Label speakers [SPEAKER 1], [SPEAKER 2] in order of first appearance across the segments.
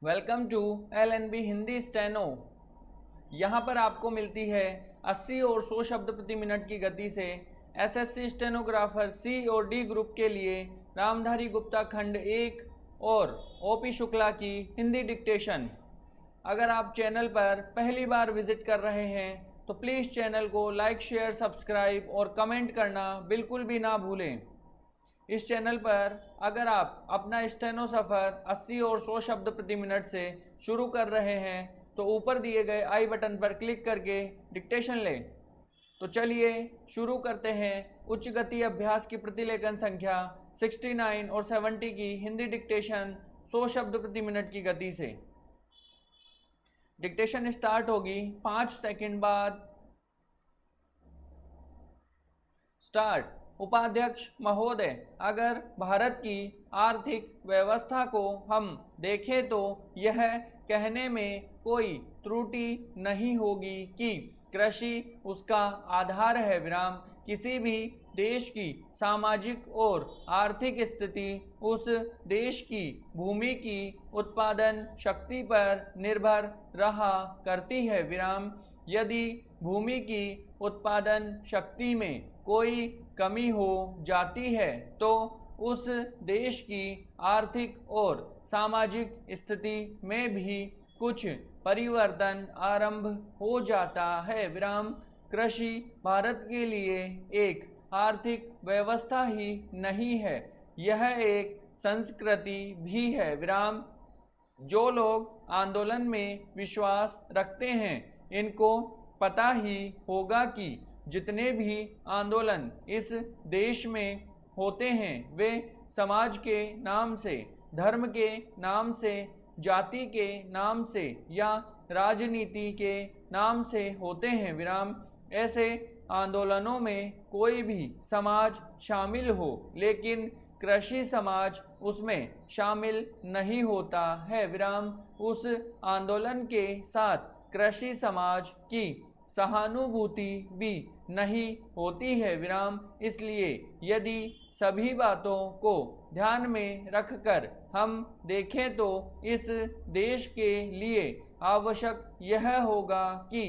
[SPEAKER 1] Welcome to LNB Hindi steno. यहाँ पर आपको मिलती है 80 और 100 शब्द प्रति मिनट की गति से SSC स्टेनोग्राफर C और D ग्रुप के लिए रामधारी गुप्ता खंड 1 और OP शुक्ला की हिंदी डिक्टेशन। अगर आप चैनल पर पहली बार विजिट कर रहे हैं तो प्लीज़ चैनल को लाइक, शेयर, सब्सक्राइब और कमेंट करना बिल्कुल भी ना भूलें। इस चैनल पर अगर आप अपना स्टेनो सफ़र 80 और 100 शब्द प्रति मिनट से शुरू कर रहे हैं तो ऊपर दिए गए आई बटन पर क्लिक करके डिक्टेशन लें। तो चलिए शुरू करते हैं उच्च गति अभ्यास की प्रतिलेखन संख्या 69 और 70 की हिंदी डिक्टेशन 100 शब्द प्रति मिनट की गति से। डिक्टेशन स्टार्ट होगी 5 सेकंड बाद। स्टार्ट। उपाध्यक्ष महोदय, अगर भारत की आर्थिक व्यवस्था को हम देखें तो यह कहने में कोई त्रुटि नहीं होगी कि कृषि उसका आधार है। विराम। किसी भी देश की सामाजिक और आर्थिक स्थिति उस देश की भूमि की उत्पादन शक्ति पर निर्भर रहा करती है। विराम। यदि भूमि की उत्पादन शक्ति में कोई कमी हो जाती है तो उस देश की आर्थिक और सामाजिक स्थिति में भी कुछ परिवर्तन आरंभ हो जाता है। विराम। कृषि भारत के लिए एक आर्थिक व्यवस्था ही नहीं है, यह एक संस्कृति भी है। विराम। जो लोग आंदोलन में विश्वास रखते हैं इनको पता ही होगा कि जितने भी आंदोलन इस देश में होते हैं वे समाज के नाम से, धर्म के नाम से, जाति के नाम से या राजनीति के नाम से होते हैं। विराम। ऐसे आंदोलनों में कोई भी समाज शामिल हो लेकिन कृषि समाज उसमें शामिल नहीं होता है। विराम। उस आंदोलन के साथ कृषि समाज की सहानुभूति भी नहीं होती है। विराम। इसलिए यदि सभी बातों को ध्यान में रखकर हम देखें तो इस देश के लिए आवश्यक यह होगा कि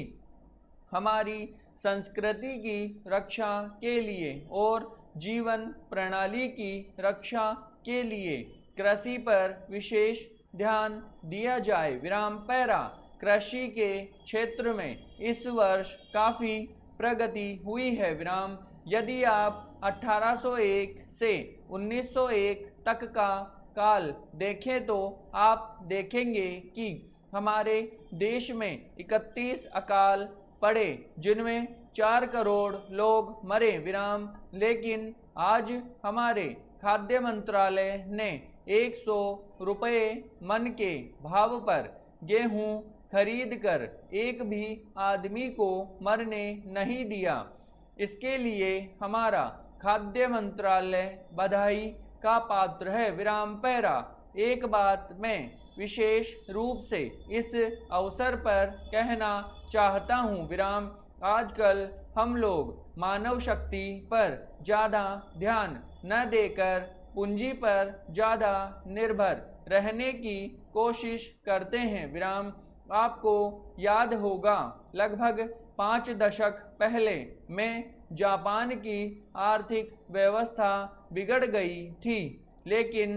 [SPEAKER 1] हमारी संस्कृति की रक्षा के लिए और जीवन प्रणाली की रक्षा के लिए कृषि पर विशेष ध्यान दिया जाए। विराम। पैरा। कृषि के क्षेत्र में इस वर्ष काफ़ी प्रगति हुई है। विराम। यदि आप 1801 से 1901 तक का काल देखें तो आप देखेंगे कि हमारे देश में 31 अकाल पड़े जिनमें 4 करोड़ लोग मरे। विराम। लेकिन आज हमारे खाद्य मंत्रालय ने 100 रुपये मन के भाव पर गेहूं खरीद कर एक भी आदमी को मरने नहीं दिया। इसके लिए हमारा खाद्य मंत्रालय बधाई का पात्र है। विराम। पैरा। एक बात मैं विशेष रूप से इस अवसर पर कहना चाहता हूँ। विराम। आजकल हम लोग मानव शक्ति पर ज़्यादा ध्यान न देकर पूंजी पर ज़्यादा निर्भर रहने की कोशिश करते हैं। विराम। आपको याद होगा लगभग 5 दशक पहले में जापान की आर्थिक व्यवस्था बिगड़ गई थी लेकिन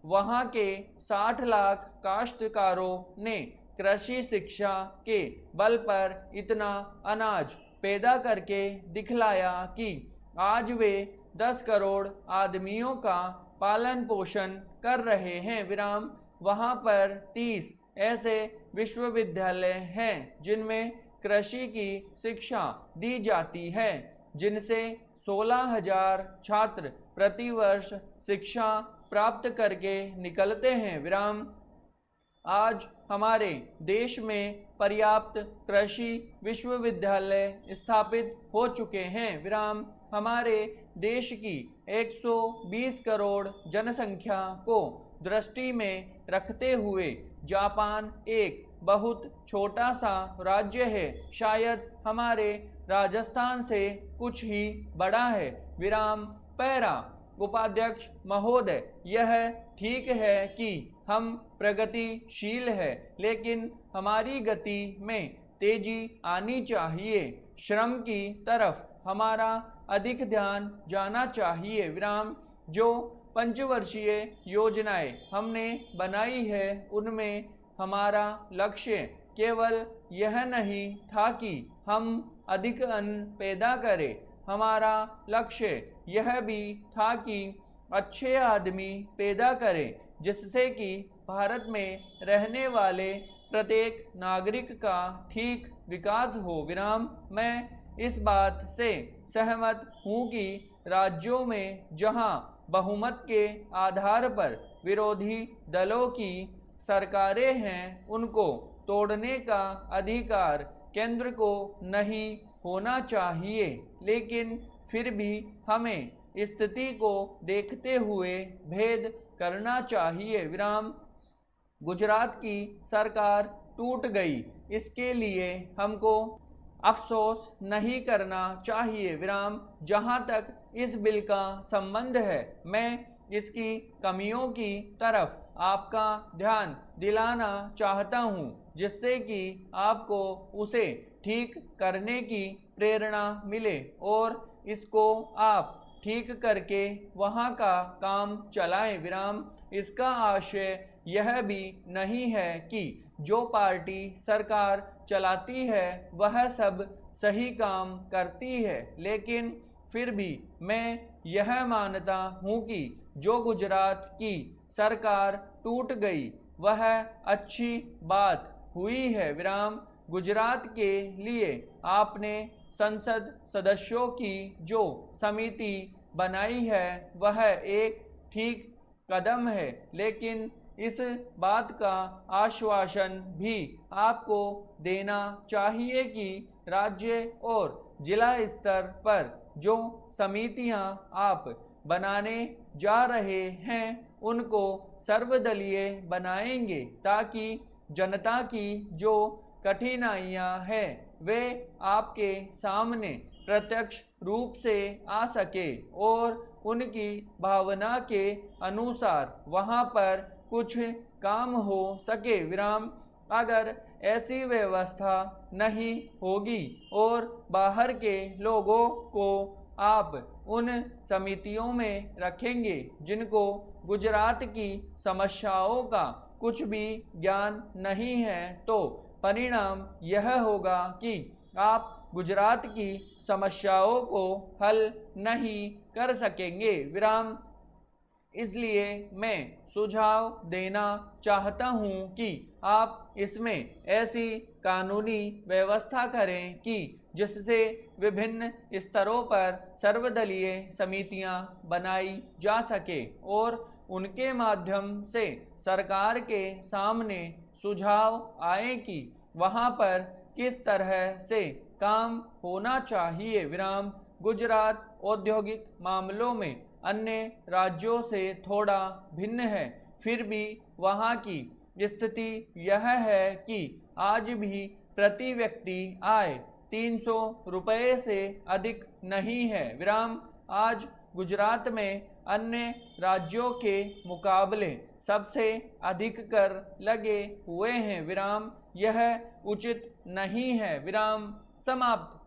[SPEAKER 1] वहाँ के 60 लाख काश्तकारों ने कृषि शिक्षा के बल पर इतना अनाज पैदा करके दिखलाया कि आज वे 10 करोड़ आदमियों का पालन पोषण कर रहे हैं। विराम। वहाँ पर 30 ऐसे विश्वविद्यालय हैं जिनमें कृषि की शिक्षा दी जाती है जिनसे 16,000 छात्र प्रतिवर्ष शिक्षा प्राप्त करके निकलते हैं। विराम। आज हमारे देश में पर्याप्त कृषि विश्वविद्यालय स्थापित हो चुके हैं। विराम। हमारे देश की 120 करोड़ जनसंख्या को दृष्टि में रखते हुए जापान एक बहुत छोटा सा राज्य है, शायद हमारे राजस्थान से कुछ ही बड़ा है। विराम। पैरा। उपाध्यक्ष महोदय, यह ठीक है कि हम प्रगतिशील है, लेकिन हमारी गति में तेजी आनी चाहिए। श्रम की तरफ हमारा अधिक ध्यान जाना चाहिए। विराम। जो पंचवर्षीय योजनाएं हमने बनाई है उनमें हमारा लक्ष्य केवल यह नहीं था कि हम अधिक अन्न पैदा करें, हमारा लक्ष्य यह भी था कि अच्छे आदमी पैदा करें, जिससे कि भारत में रहने वाले प्रत्येक नागरिक का ठीक विकास हो। विराम। मैं इस बात से सहमत हूँ कि राज्यों में जहाँ बहुमत के आधार पर विरोधी दलों की सरकारें हैं, उनको तोड़ने का अधिकार केंद्र को नहीं होना चाहिए, लेकिन फिर भी हमें स्थिति को देखते हुए भेद करना चाहिए। विराम। गुजरात की सरकार टूट गई, इसके लिए हमको अफसोस नहीं करना चाहिए। विराम। जहाँ तक इस बिल का संबंध है, मैं इसकी कमियों की तरफ आपका ध्यान दिलाना चाहता हूँ, जिससे कि आपको उसे ठीक करने की प्रेरणा मिले और इसको आप ठीक करके वहाँ का काम चलाएं। विराम। इसका आशय यह भी नहीं है कि जो पार्टी सरकार चलाती है वह सब सही काम करती है, लेकिन फिर भी मैं यह मानता हूँ कि जो गुजरात की सरकार टूट गई वह अच्छी बात हुई है। विराम। गुजरात के लिए आपने संसद सदस्यों की जो समिति बनाई है वह एक ठीक कदम है, लेकिन इस बात का आश्वासन भी आपको देना चाहिए कि राज्य और जिला स्तर पर जो समितियां आप बनाने जा रहे हैं उनको सर्वदलीय बनाएंगे, ताकि जनता की जो कठिनाइयां हैं वे आपके सामने प्रत्यक्ष रूप से आ सके और उनकी भावना के अनुसार वहाँ पर कुछ काम हो सके। विराम। अगर ऐसी व्यवस्था नहीं होगी और बाहर के लोगों को आप उन समितियों में रखेंगे जिनको गुजरात की समस्याओं का कुछ भी ज्ञान नहीं है, तो परिणाम यह होगा कि आप गुजरात की समस्याओं को हल नहीं कर सकेंगे। विराम। इसलिए मैं सुझाव देना चाहता हूं कि आप इसमें ऐसी कानूनी व्यवस्था करें कि जिससे विभिन्न स्तरों पर सर्वदलीय समितियां बनाई जा सके और उनके माध्यम से सरकार के सामने सुझाव आए कि वहां पर किस तरह से काम होना चाहिए। विराम। गुजरात औद्योगिक मामलों में अन्य राज्यों से थोड़ा भिन्न है, फिर भी वहाँ की स्थिति यह है कि आज भी प्रति व्यक्ति आय 300 रुपये से अधिक नहीं है। विराम। आज गुजरात में अन्य राज्यों के मुकाबले सबसे अधिक कर लगे हुए हैं। विराम। यह उचित नहीं है। विराम समाप्त।